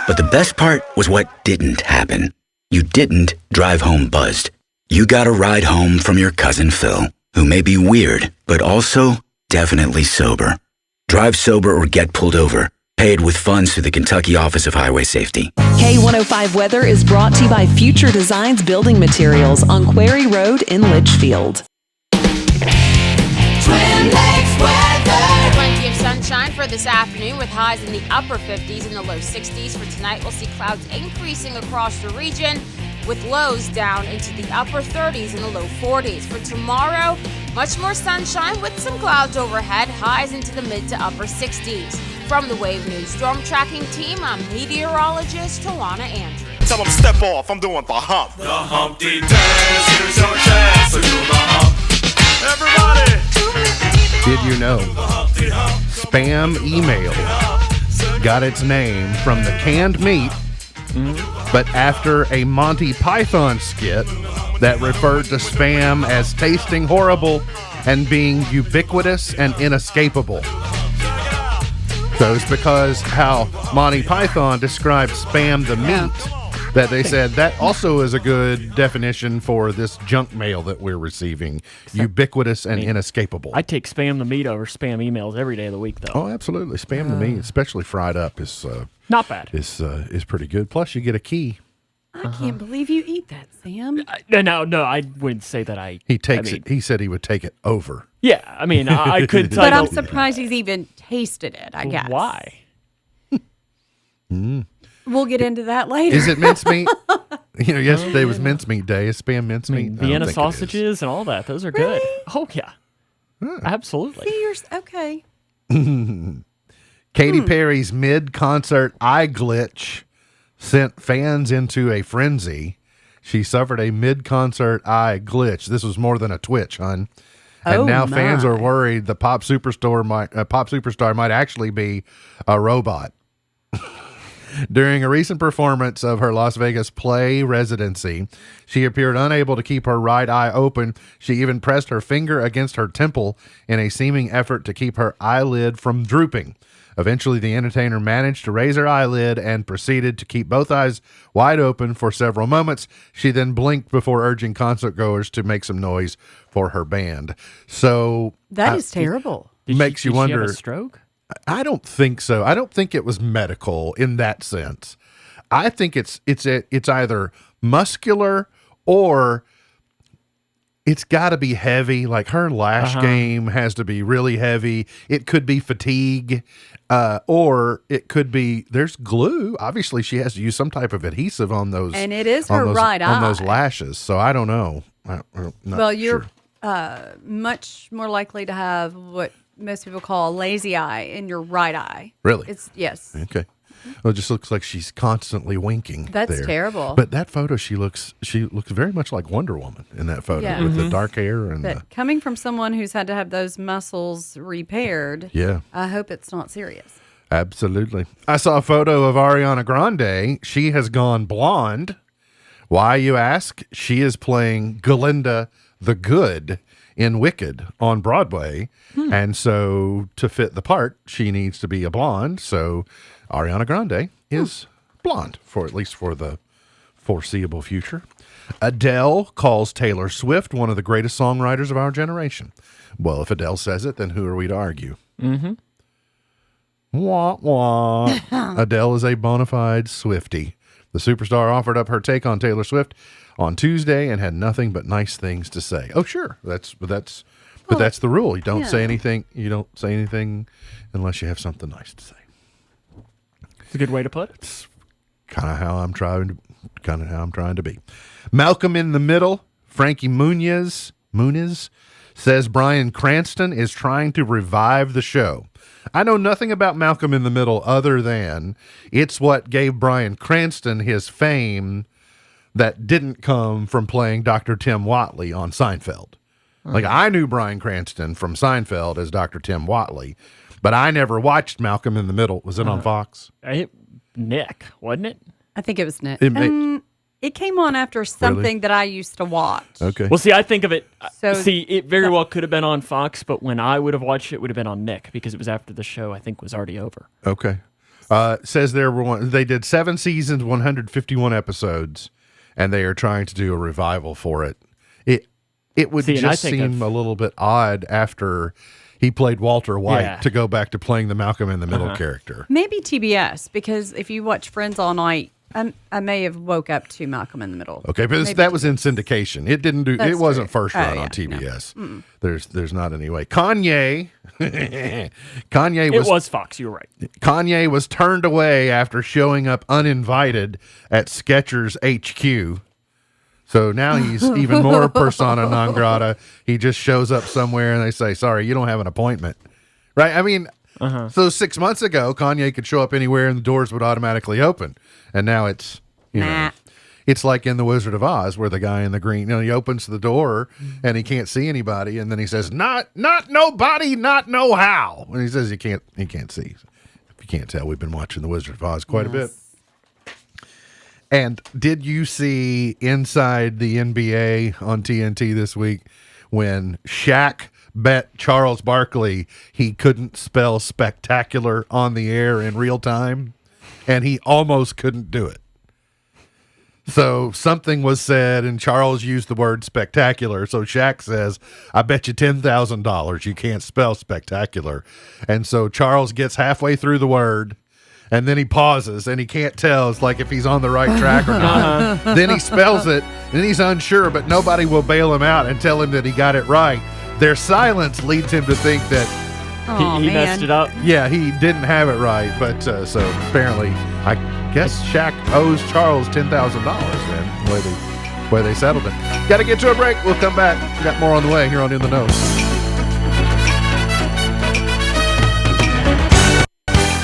But the best part was what didn't happen. You didn't drive home buzzed. You got a ride home from your cousin Phil, who may be weird, but also definitely sober. Drive sober or get pulled over. Paid with funds through the Kentucky Office of Highway Safety. K105 Weather is brought to you by Future Designs Building Materials on Quarry Road in Litchfield. Plenty of sunshine for this afternoon with highs in the upper 50s and the low 60s. For tonight, we'll see clouds increasing across the region with lows down into the upper 30s and the low 40s. For tomorrow, much more sunshine with some clouds overhead, highs into the mid to upper 60s. From the Wave News Storm Tracking Team, I'm meteorologist Tawana Andrews. Tell them step off, I'm doing the hump. The Humpty Dance, here's your chance to do the hump. Everybody! Did you know spam email got its name from the canned meat, but after a Monty Python skit that referred to spam as tasting horrible and being ubiquitous and inescapable. So it's because how Monty Python described spam the meat that they said that also is a good definition for this junk mail that we're receiving. Ubiquitous and inescapable. I take spam the meat over spam emails every day of the week, though. Oh, absolutely. Spam the meat, especially fried up, is not bad. Is pretty good. Plus, you get a key. I can't believe you eat that, Sam. No, I wouldn't say that He takes it. He said he would take it over. Yeah, I mean, I could tell But I'm surprised he's even tasted it, I guess. Why? We'll get into that later. Is it mincemeat? Yesterday was mincemeat day. Is spam mincemeat? Vienna sausages and all that. Those are good. Oh, yeah. Absolutely. See, you're okay. Katy Perry's mid-concert eye glitch sent fans into a frenzy. She suffered a mid-concert eye glitch. This was more than a twitch, hon. And now fans are worried the pop superstar might actually be a robot. During a recent performance of her Las Vegas Play residency, she appeared unable to keep her right eye open. She even pressed her finger against her temple in a seeming effort to keep her eyelid from drooping. Eventually, the entertainer managed to raise her eyelid and proceeded to keep both eyes wide open for several moments. She then blinked before urging concertgoers to make some noise for her band. So that is terrible. Makes you wonder. Did she have a stroke? I don't think so. I don't think it was medical in that sense. I think it's either muscular or it's got to be heavy. Like her lash game has to be really heavy. It could be fatigue, or it could be there's glue. Obviously, she has to use some type of adhesive on those. And it is her right eye on those lashes. So I don't know. Well, you're much more likely to have what most people call a lazy eye in your right eye. Really? Yes. Okay. Well, it just looks like she's constantly winking. That's there. terrible. But that photo, she looks very much like Wonder Woman in that photo with the dark hair and. But coming from someone who's had to have those muscles repaired, yeah, I hope it's not serious. Absolutely. I saw a photo of Ariana Grande. She has gone blonde. Why, you ask? She is playing Glinda the Good in Wicked on Broadway. And so to fit the part, she needs to be a blonde. So Ariana Grande is blonde for at least for the foreseeable future. Adele calls Taylor Swift one of the greatest songwriters of our generation. Well, if Adele says it, then who are we to argue? Mm-hmm. Wah, wah. Adele is a bona fide Swiftie. The superstar offered up her take on Taylor Swift on Tuesday and had nothing but nice things to say. Oh, sure. That's the rule. You don't say anything. You don't say anything unless you have something nice to say. It's a good way to put it. It's kind of how I'm trying to be. Malcolm in the Middle, Frankie Muniz says Bryan Cranston is trying to revive the show. I know nothing about Malcolm in the Middle other than it's what gave Bryan Cranston his fame that didn't come from playing Dr. Tim Watley on Seinfeld. Like, I knew Bryan Cranston from Seinfeld as Dr. Tim Watley, but I never watched Malcolm in the Middle. Was it on Fox? Nick, wasn't it? I think it was Nick. It It came on after something that I used to watch. Okay. Well, see, I think of it. So- it very well could have been on Fox, but when I would have watched it, it would have been on Nick because it was after the show, I think, was already over. Okay. Says they did 7 seasons, 151 episodes, and they are trying to do a revival for it. It would just seem a little bit odd after he played Walter White to go back to playing the Malcolm in the Middle character. Maybe TBS, because if you watch Friends all night, I may have woke up to Malcolm in the Middle. Okay, but that was in syndication. It didn't do. That's it wasn't true. first run on TBS. No. There's not any way. Kanye It was Fox. You're right. Kanye was turned away after showing up uninvited at Skechers HQ. So now he's even more persona non grata. He just shows up somewhere and they say, "Sorry, you don't have an appointment." Right? I mean, so 6 months ago, Kanye could show up anywhere and the doors would automatically open. And now it's, you know, it's like in The Wizard of Oz where the guy in the green, he opens the door and he can't see anybody. And then he says, not nobody, not know how. And he says he can't see. If you can't tell, we've been watching The Wizard of Oz quite a bit. And did you see Inside the NBA on TNT this week when Shaq bet Charles Barkley he couldn't spell spectacular on the air in real time? And he almost couldn't do it. So something was said, and Charles used the word spectacular. So Shaq says, "I bet you $10,000 you can't spell spectacular." And so Charles gets halfway through the word, and then he pauses, and he can't tell. It's like if he's on the right track or not. Then he spells it, and he's unsure, but nobody will bail him out and tell him that he got it right. Their silence leads him to think that he messed it up. Yeah, he didn't have it right, but so apparently, I guess Shaq owes Charles $10,000 then, the way they settled it. Got to get to a break. We'll come back. We got more on the way here on In the Know.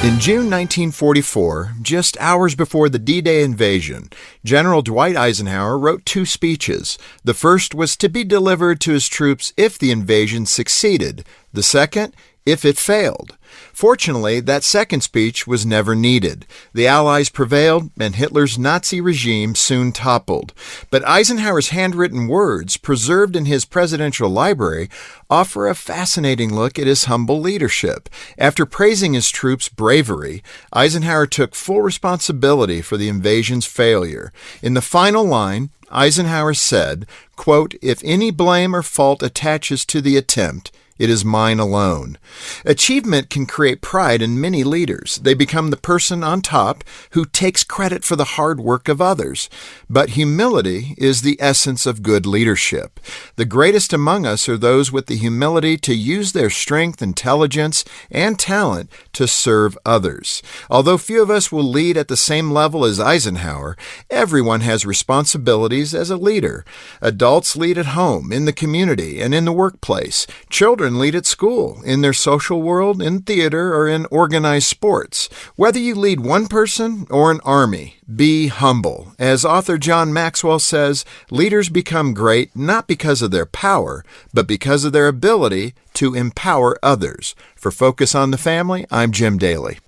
In June 1944, just hours before the D-Day invasion, General Dwight Eisenhower wrote 2 speeches. The first was to be delivered to his troops if the invasion succeeded. The second, if it failed. Fortunately, that second speech was never needed. The Allies prevailed, and Hitler's Nazi regime soon toppled. But Eisenhower's handwritten words, preserved in his presidential library, offer a fascinating look at his humble leadership. After praising his troops' bravery, Eisenhower took full responsibility for the invasion's failure. In the final line, Eisenhower said, quote, "If any blame or fault attaches to the attempt, it is mine alone." Achievement can create pride in many leaders. They become the person on top who takes credit for the hard work of others. But humility is the essence of good leadership. The greatest among us are those with the humility to use their strength, intelligence, and talent to serve others. Although few of us will lead at the same level as Eisenhower, everyone has responsibilities as a leader. Adults lead at home, in the community, and in the workplace. Children lead at school, in their social world, in theater, or in organized sports. Whether you lead one person or an army, be humble. As author John Maxwell says, leaders become great not because of their power, but because of their ability to empower others. For Focus on the Family, I'm Jim Daly.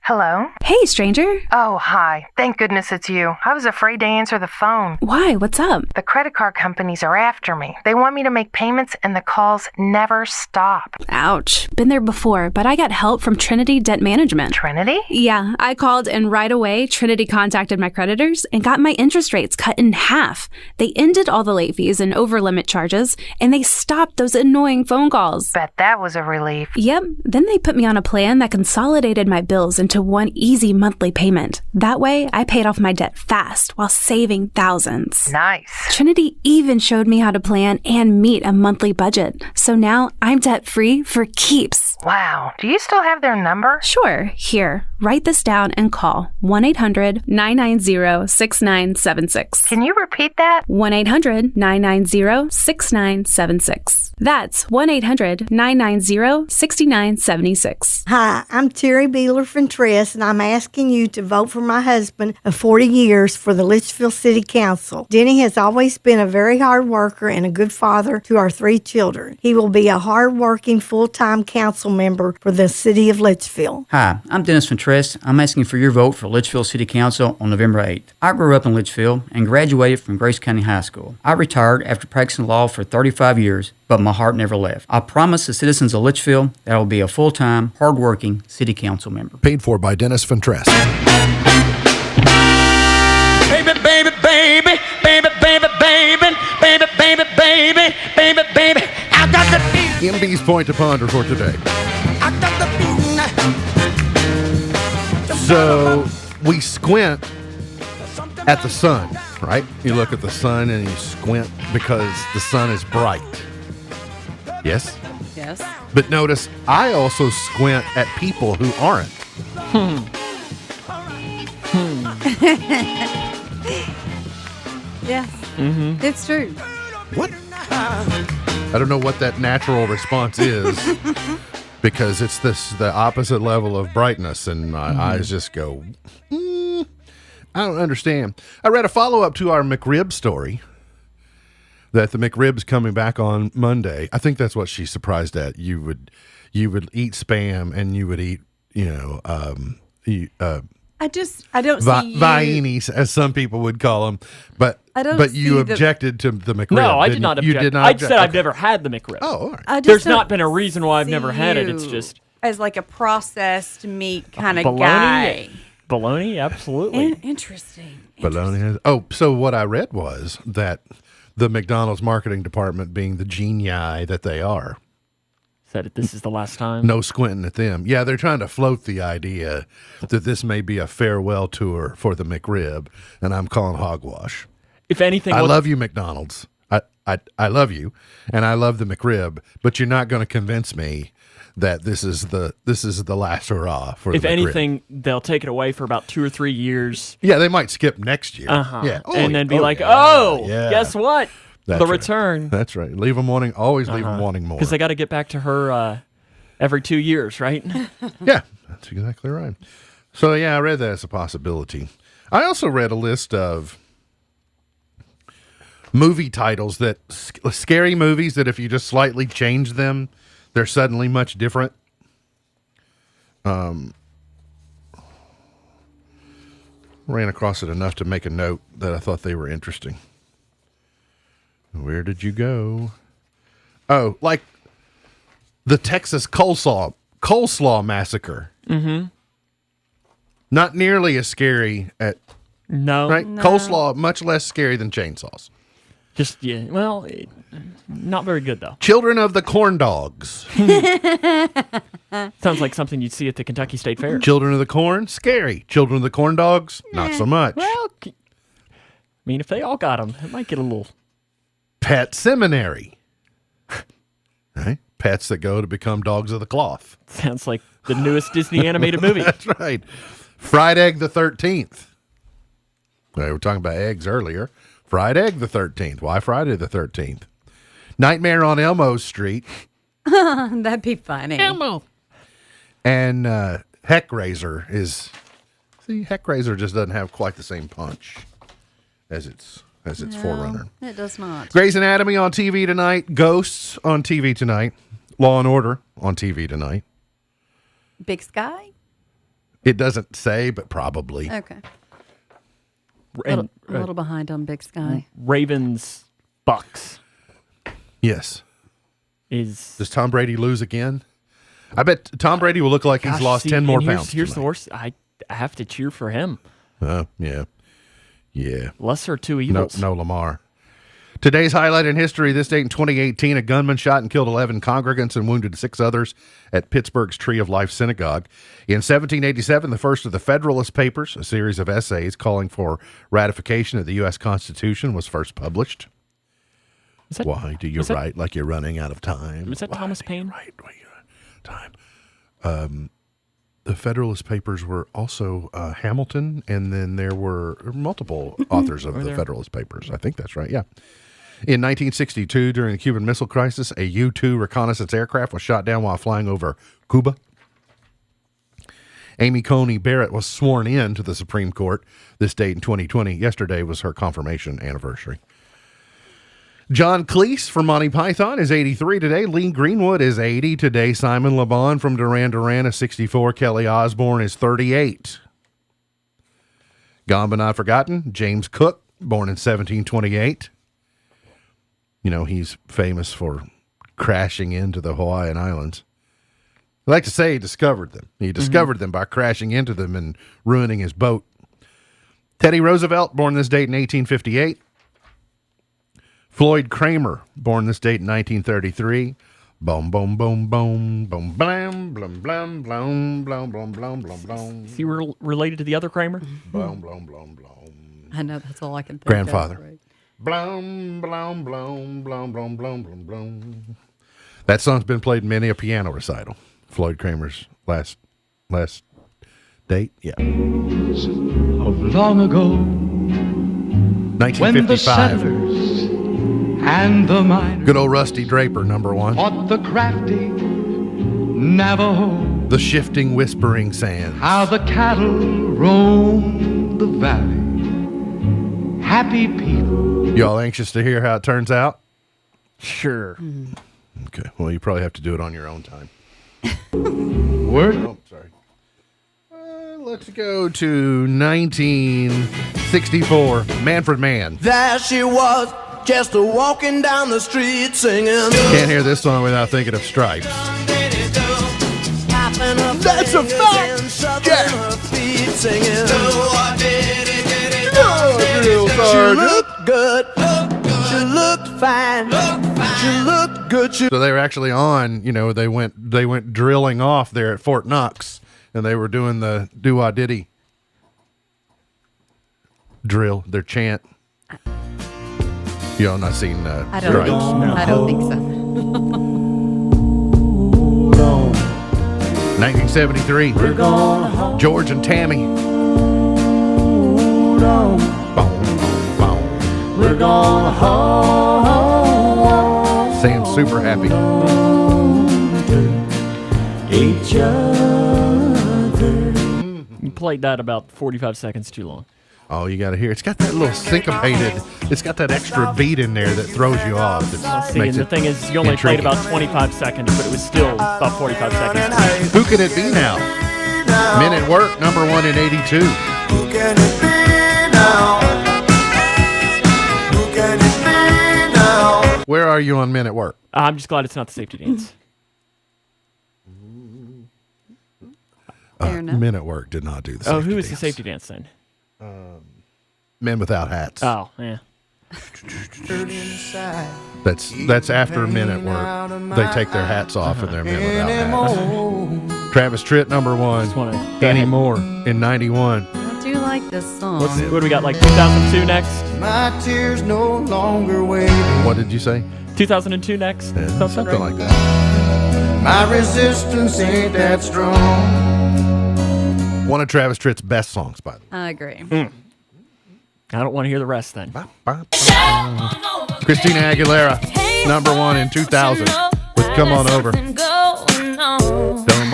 Hello? Hey, stranger. Oh, hi. Thank goodness it's you. I was afraid to answer the phone. Why? What's up? The credit card companies are after me. They want me to make payments and the calls never stop. Ouch. Been there before, but I got help from Trinity Debt Management. Trinity? Yeah, I called and right away Trinity contacted my creditors and got my interest rates cut in half. They ended all the late fees and over-limit charges, and they stopped those annoying phone calls. Bet that was a relief. Yep. Then they put me on a plan that consolidated my bills into one easy monthly payment. That way, I paid off my debt fast while saving thousands. Nice. Trinity even showed me how to plan and meet a monthly budget. So now I'm debt-free for keeps. Wow. Do you still have their number? Sure. Here. Write this down and call 1-800-990-6976. Can you repeat that? 1-800-990-6976. That's 1-800-990-6976. Hi, I'm Terry Beeler Fentress, and I'm asking you to vote for my husband of 40 years for the Litchfield City Council. Denny has always been a very hard worker and a good father to our 3 children. He will be a hard-working, full-time council member for the city of Litchfield. Hi, I'm Dennis Fentress. I'm asking for your vote for Litchfield City Council on November 8th. I grew up in Litchfield and graduated from Grace County High School. I retired after practicing law for 35 years, but my heart never left. I promise the citizens of Litchfield that I will be a full-time, hard-working city council member. Paid for by Dennis Fentress. Baby, baby, baby, baby, baby, baby, baby, baby, baby, baby, baby. I got the beat. MB's Point to Ponder for today. I got the beat. So we squint at the sun, right? You look at the sun and you squint because the sun is bright. Yes? Yes. But notice, I also squint at people who aren't. Yes. Mm-hmm. It's true. What? I don't know what that natural response is because it's the opposite level of brightness, and my eyes just go, I don't understand. I read a follow-up to our McRib story that the McRib's coming back on Monday. I think that's what she's surprised at. You would eat Spam and you would eat, I don't see Viennies, as some people would call them, but you objected to the McRib. No, I did not object. You did not I object. said I've never had the McRib. Oh, all right. There's not been a reason why I've never had it. It's just as like a processed meat kind of bologna. guy. Bologna, absolutely. Interesting. Bologna. So what I read was that the McDonald's marketing department, being the genii that they are, said this is the last time. No squinting at them. Yeah, they're trying to float the idea that this may be a farewell tour for the McRib, and I'm calling hogwash. If anything, I love you, McDonald's. I love you, and I love the McRib, but you're not going to convince me that this is the last hurrah for the McRib. If anything, they'll take it away for about 2 or 3 years. Yeah, they might skip next year. Uh-huh. Yeah, and then be like, yeah. guess what? That's the right. return. That's right. Leave them wanting. Always leave them wanting more. Because they got to get back to her every 2 years, right? Yeah, that's exactly right. So yeah, I read that as a possibility. I also read a list of movie titles that scary movies that if you just slightly change them, they're suddenly much different. Ran across it enough to make a note that I thought they were interesting. Where did you go? Oh, like the Texas coleslaw massacre. Mm-hmm. Not nearly as scary right? No. Coleslaw, much less scary than chainsaws. Just, yeah, well, not very good, though. Children of the Corn Dogs. Sounds like something you'd see at the Kentucky State Fair. Children of the Corn, scary. Children of the Corn Dogs, not so much. Well, I mean, if they all got them, it might get a little... Pet Seminary. Right? Pets that go to become dogs of the cloth. Sounds like the newest Disney animated movie. That's right. Fried Egg the 13th. We were talking about eggs earlier. Fried Egg the 13th. Why Friday the 13th? Nightmare on Elmo Street. That'd be funny. Elmo. And Heckraiser is... See, Heckraiser just doesn't have quite the same punch as its forerunner. It does not. Grey's Anatomy on TV tonight. Ghosts on TV tonight. Law and Order on TV tonight. Big Sky? It doesn't say, but probably. Okay. And, a little behind on Big Sky. Ravens Bucks. Yes. Does Tom Brady lose again? I bet Tom Brady will look like he's lost 10 more pounds. Here's the worst. I have to cheer for him. Yeah. Yeah. Lesser of two evils. No Lamar. Today's highlight in history, this date in 2018, a gunman shot and killed 11 congregants and wounded 6 others at Pittsburgh's Tree of Life Synagogue. In 1787, the first of the Federalist Papers, a series of essays calling for ratification of the U.S. Constitution, was first published. Why do you write like you're running out of time? Was that Thomas Paine? Right, time. the Federalist Papers were also Hamilton, and then there were multiple authors of the Federalist Papers. I think that's right, yeah. In 1962, during the Cuban Missile Crisis, a U-2 reconnaissance aircraft was shot down while flying over Cuba. Amy Coney Barrett was sworn in to the Supreme Court this date in 2020. Yesterday was her confirmation anniversary. John Cleese from Monty Python is 83 today. Lee Greenwood is 80 today. Simon Le Bon from Duran Duran is 64. Kelly Osbourne is 38. Gone but not forgotten. James Cook, born in 1728. You know, he's famous for crashing into the Hawaiian Islands. I like to say he discovered them. He discovered them by crashing into them and ruining his boat. Teddy Roosevelt, born this date in 1858. Floyd Kramer, born this date in 1933. Boom, boom, boom, boom, boom, blam, blum, blum, blum, blum, blum, blum, blum, blum. Is he related to the other Kramer? Blum, blum, blum, blum. I know, that's all I can think Grandfather. of. Right? Blum, blum, blum, blum, blum, blum, blum, blum. That song's been played in many a piano recital. Floyd Kramer's last date, yeah. Of long ago, 1955. when the settlers and the miners, good old Rusty Draper, number one. fought the crafty Navajo, The Shifting Whispering Sands. how the cattle roamed the valley. Happy people. You all anxious to hear how it turns out? Sure. Okay, well, you probably have to do it on your own time. Word. Oh, sorry. Let's go to 1964. Manfred Mann. There she was, just a walking down the street singing. Can't hear this song without thinking of Stripes. That's a fact. Yeah. She looked good. She looked fine. She looked good. So they were actually on, you know, they went drilling off there at Fort Knox, and they were doing the do-wah-diddy drill, their chant. You all not seen I don't, Stripes? think, I don't think so. 1973. George and Tammy. We're gonna hold Sam's super happy. each other. You played that about 45 seconds too long. Oh, you got to hear. It's got that little syncopated, it's got that extra beat in there that throws you off. See, and the thing is, you only played about 25 seconds, but it was still about 45 seconds. Who can it be now? Men at Work, number one in 82. Who can it be now? Who can it be now? Where are you on Men at Work? I'm just glad it's not the safety dance. Men at Work did not do the safety Oh, who is dance. the safety dance then? Men Without Hats. Oh, yeah. That's after Men at Work. They take their hats off and they're Men Without Hats. Travis Tritt, number one. Annie Moore in 91. I do like this song. What do we got, like 2002 next? My tears no longer waiting. What did you say? 2002 next? Yeah, something like that. My resistance ain't that strong. One of Travis Tritt's best songs, by the way. I agree. I don't want to hear the rest then. Christina Aguilera, number one in 2000 with Come On Over. Come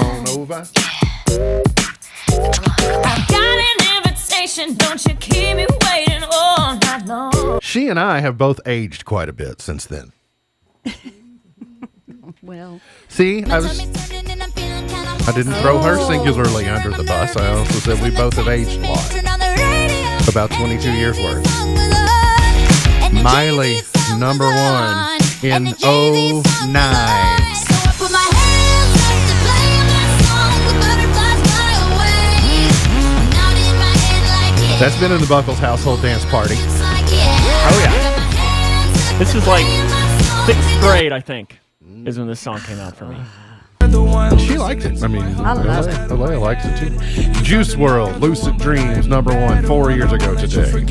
on over. I've got an invitation, don't you keep me waiting all night long. She and I have both aged quite a bit since then. Well, See, I didn't throw her singularly under the bus. I also said we both have aged a lot. About 22 years worth. Miley, number one in 09. That's been in the Buckles household dance party. Oh, yeah. This was like 6th grade, I think, is when this song came out for me. She likes it. I mean, I love it. Alea likes it too. Juice WRLD, Lucid Dreams, #1 4 years ago today.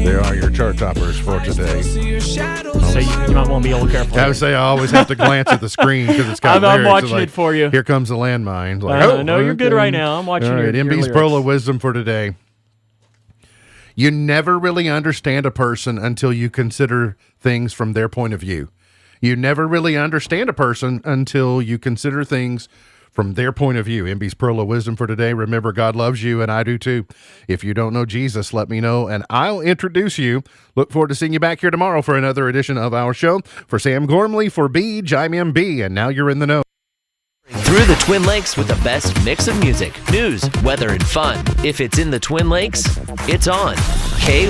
There are your chart toppers for today. So you might want to be a little careful. I would say I always have to glance at the screen because it's got I'm lyrics. watching Like, it for you. Here comes the landmine. Like, No, you're good right now. I'm watching All right, your MB's lyrics. Pearl of Wisdom for today. You never really understand a person until you consider things from their point of view. You never really understand a person until you consider things from their point of view. MB's Pearl of Wisdom for today. Remember, God loves you, and I do too. If you don't know Jesus, let me know, and I'll introduce you. Look forward to seeing you back here tomorrow for another edition of our show. For Sam Gormley, for Beej, I'm MB, and now you're in the know. Through the Twin Lakes with the best mix of music, news, weather, and fun. If it's in the Twin Lakes, it's on K100.